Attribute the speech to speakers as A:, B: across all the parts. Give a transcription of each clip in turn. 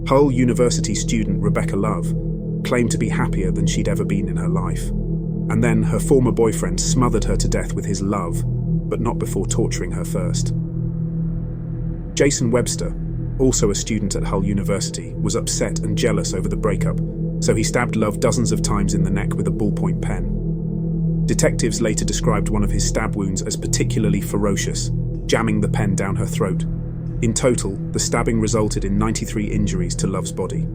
A: Hull University student Rebecca Love claimed to be happier than she'd ever been in her life. And then her former boyfriend smothered her to death with his love, but not before torturing her first. Jason Webster, also a student at Hull University, was upset and jealous over the breakup, so he stabbed Love dozens of times in the neck with a ballpoint pen. Detectives later described one of his stab wounds as particularly ferocious, jamming the pen down her throat. In total, the stabbing resulted in 93 injuries to Love's body.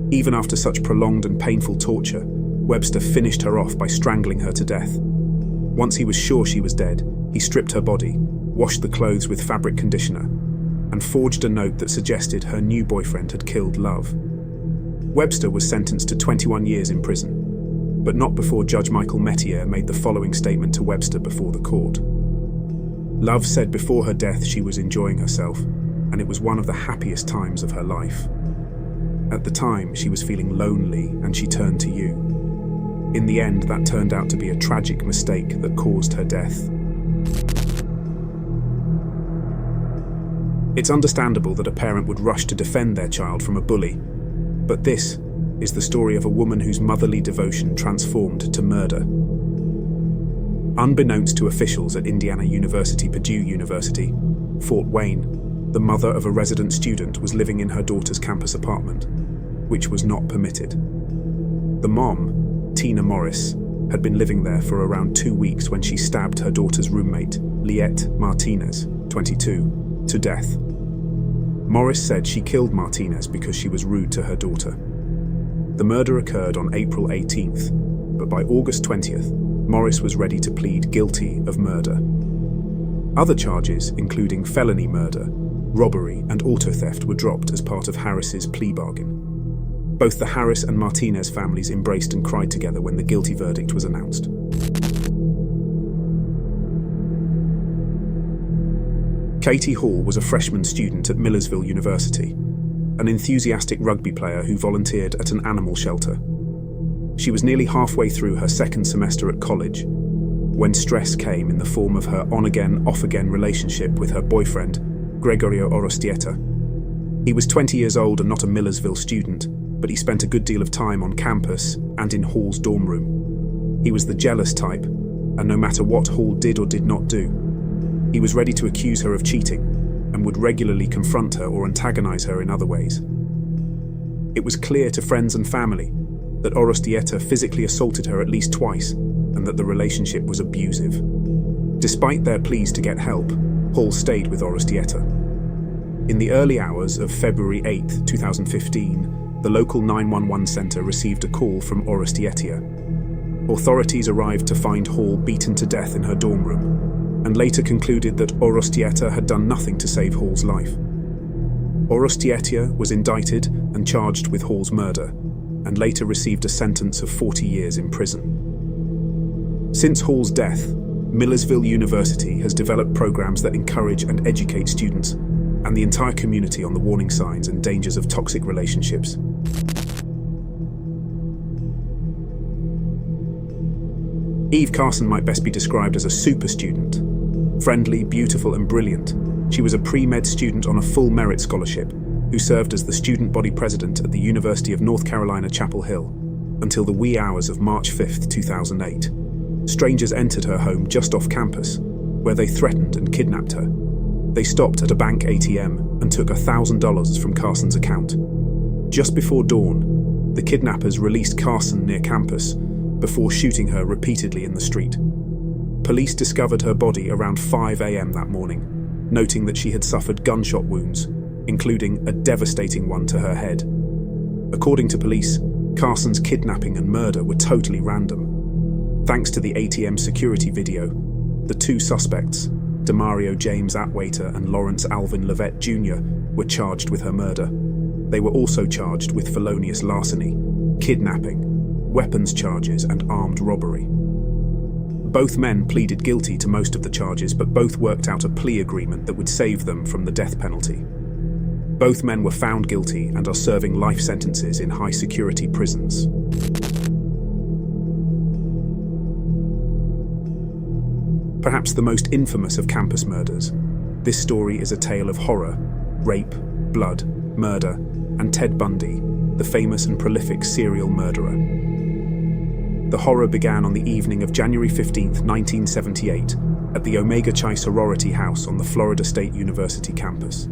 A: Even after such prolonged and painful torture, Webster finished her off by strangling her to death. Once he was sure she was dead, he stripped her body, washed the clothes with fabric conditioner, and forged a note that suggested her new boyfriend had killed Love. Webster was sentenced to 21 years in prison, but not before Judge Michael Metier made the following statement to Webster before the court. Love said before her death she was enjoying herself, and it was one of the happiest times of her life. At the time, she was feeling lonely, and she turned to you. In the end, that turned out to be a tragic mistake that caused her death. It's understandable that a parent would rush to defend their child from a bully, but this is the story of a woman whose motherly devotion transformed to murder. Unbeknownst to officials at Indiana University, Purdue University, Fort Wayne, the mother of a resident student was living in her daughter's campus apartment, which was not permitted. The mom, Tina Morris, had been living there for around 2 weeks when she stabbed her daughter's roommate, Liette Martinez, 22, to death. Morris said she killed Martinez because she was rude to her daughter. The murder occurred on April 18th, but by August 20th, Morris was ready to plead guilty of murder. Other charges, including felony murder, robbery, and auto theft, were dropped as part of Harris's plea bargain. Both the Harris and Martinez families embraced and cried together when the guilty verdict was announced. Katie Hall was a freshman student at Millersville University, an enthusiastic rugby player who volunteered at an animal shelter. She was nearly halfway through her second semester at college when stress came in the form of her on-again, off-again relationship with her boyfriend, Gregorio Orostieta. He was 20 years old and not a Millersville student, but he spent a good deal of time on campus and in Hall's dorm room. He was the jealous type, and no matter what Hall did or did not do, he was ready to accuse her of cheating and would regularly confront her or antagonize her in other ways. It was clear to friends and family that Orostieta physically assaulted her at least twice and that the relationship was abusive. Despite their pleas to get help, Hall stayed with Orostieta. In the early hours of February 8, 2015, the local 911 center received a call from Orostieta. Authorities arrived to find Hall beaten to death in her dorm room, and later concluded that Orostieta had done nothing to save Hall's life. Orostieta was indicted and charged with Hall's murder, and later received a sentence of 40 years in prison. Since Hall's death, Millersville University has developed programs that encourage and educate students and the entire community on the warning signs and dangers of toxic relationships. Eve Carson might best be described as a super student. Friendly, beautiful, and brilliant, she was a pre-med student on a full merit scholarship who served as the student body president at the University of North Carolina, Chapel Hill, until the wee hours of March 5, 2008. Strangers entered her home just off campus, where they threatened and kidnapped her. They stopped at a bank ATM and took $1,000 from Carson's account. Just before dawn, the kidnappers released Carson near campus before shooting her repeatedly in the street. Police discovered her body around 5 a.m. that morning, noting that she had suffered gunshot wounds, including a devastating one to her head. According to police, Carson's kidnapping and murder were totally random. Thanks to the ATM security video, the two suspects, Demario James Atwater and Lawrence Alvin Levette Jr., were charged with her murder. They were also charged with felonious larceny, kidnapping, weapons charges, and armed robbery. Both men pleaded guilty to most of the charges, but both worked out a plea agreement that would save them from the death penalty. Both men were found guilty and are serving life sentences in high-security prisons. Perhaps the most infamous of campus murders, this story is a tale of horror, rape, blood, murder, and Ted Bundy, the famous and prolific serial murderer. The horror began on the evening of January 15, 1978, at the Omega Chi sorority house on the Florida State University campus.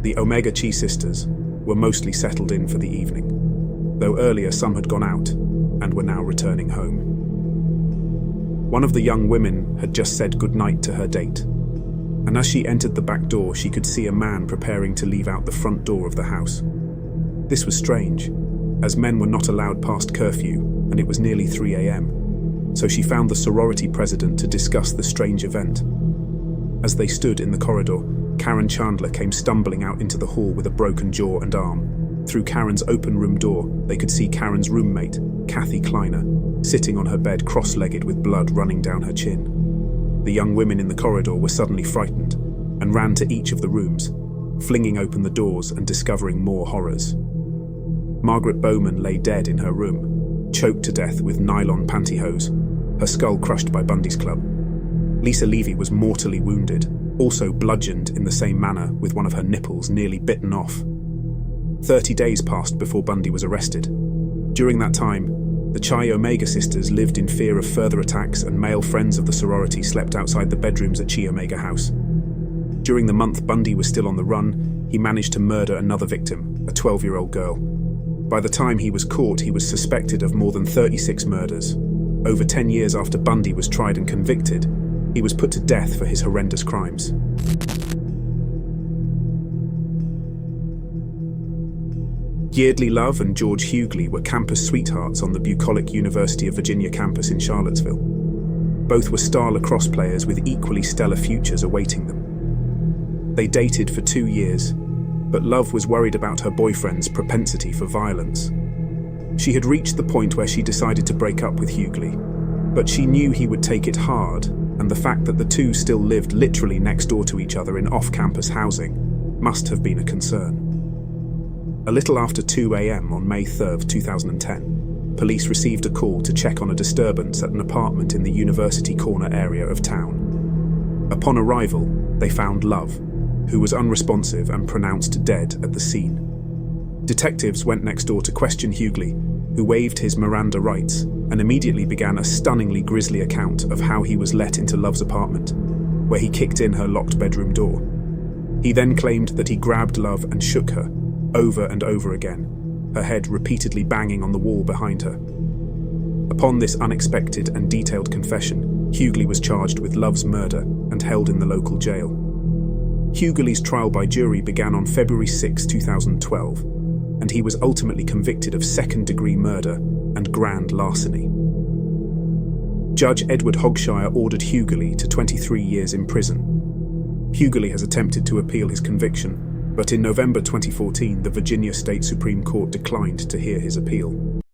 A: The Omega Chi sisters were mostly settled in for the evening, though earlier some had gone out and were now returning home. One of the young women had just said goodnight to her date, and as she entered the back door, she could see a man preparing to leave out the front door of the house. This was strange, as men were not allowed past curfew, and it was nearly 3 a.m., so she found the sorority president to discuss the strange event. As they stood in the corridor, Karen Chandler came stumbling out into the hall with a broken jaw and arm. Through Karen's open room door, they could see Karen's roommate, Kathy Kleiner, sitting on her bed cross-legged with blood running down her chin. The young women in the corridor were suddenly frightened and ran to each of the rooms, flinging open the doors and discovering more horrors. Margaret Bowman lay dead in her room, choked to death with nylon pantyhose, her skull crushed by Bundy's club. Lisa Levy was mortally wounded, also bludgeoned in the same manner with one of her nipples nearly bitten off. 30 days passed before Bundy was arrested. During that time, the Chi Omega sisters lived in fear of further attacks, and male friends of the sorority slept outside the bedrooms at Chi Omega House. During the month Bundy was still on the run, he managed to murder another victim, a 12-year-old girl. By the time he was caught, he was suspected of more than 36 murders. Over 10 years after Bundy was tried and convicted, he was put to death for his horrendous crimes. Yeardley Love and George Hughley were campus sweethearts on the bucolic University of Virginia campus in Charlottesville. Both were star lacrosse players with equally stellar futures awaiting them. They dated for 2 years, but Love was worried about her boyfriend's propensity for violence. She had reached the point where she decided to break up with Hughley, but she knew he would take it hard, and the fact that the two still lived literally next door to each other in off-campus housing must have been a concern. A little after 2 a.m. on May 3, 2010, police received a call to check on a disturbance at an apartment in the University Corner area of town. Upon arrival, they found Love, who was unresponsive and pronounced dead at the scene. Detectives went next door to question Hughley, who waived his Miranda rights and immediately began a stunningly grisly account of how he was let into Love's apartment, where he kicked in her locked bedroom door. He then claimed that he grabbed Love and shook her, over and over again, her head repeatedly banging on the wall behind her. Upon this unexpected and detailed confession, Hughley was charged with Love's murder and held in the local jail. Hughley's trial by jury began on February 6, 2012, and he was ultimately convicted of second-degree murder and grand larceny. Judge Edward Hogshire ordered Hughley to 23 years in prison. Hughley has attempted to appeal his conviction, but in November 2014, the Virginia State Supreme Court declined to hear his appeal.